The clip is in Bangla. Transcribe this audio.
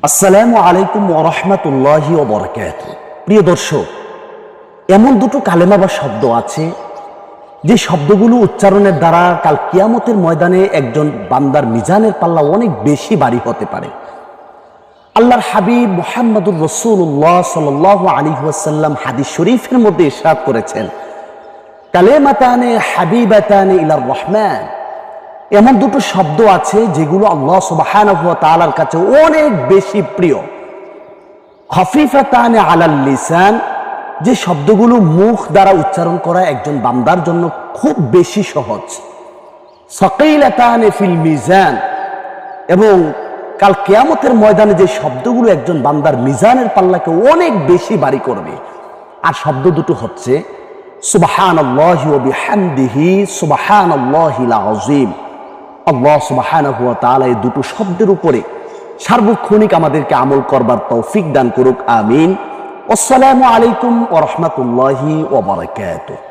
আসসালামু আলাইকুম ওয়া রাহমাতুল্লাহি ওয়া বারাকাতুহু। প্রিয় দর্শক, এমন দুটো কালেমা বা শব্দ আছে যে শব্দগুলো উচ্চারণের দ্বারা কাল কিয়ামতের ময়দানে একজন বান্দার মিজানের পাল্লা অনেক বেশি ভারী হতে পারে। আল্লাহর হাবিব মুহাম্মদুর রাসূলুল্লাহ সাল্লাল্লাহু আলাইহি ওয়াসাল্লাম হাদিস শরীফের মধ্যে ইরশাদ করেছেন, কালেমাতানে হাবিবাতানে ইলার রহমান। এমন দুটো শব্দ আছে যেগুলো আল্লাহ সুবহানাহু ওয়া তাআলার কাছে অনেক বেশি প্রিয়। খফিফাতানে আলাল লিসান, যে শব্দগুলো মুখ দ্বারা উচ্চারণ করা একজন বান্দার জন্য খুব বেশি সহজ। সাকিলাতানে ফিল মিজান, এবং কাল কিয়ামতের ময়দানে যে শব্দগুলো একজন বান্দার মিজানের পাল্লাকে অনেক বেশি ভারী করবে। আর শব্দ দুটো হচ্ছে সুবহানাল্লাহি ওয়া বিহামদিহি সুবহানাল্লাহিল আযীম। আল্লাহ সুবহানাহু ওয়া তাআলা এই দুটো শব্দের উপরে সার্বক্ষণিক আমাদেরকে আমল করবার তৌফিক দান করুক, আমিন। আসসালামু আলাইকুম ওয়া রাহমাতুল্লাহি ওয়া বারাকাতুহু।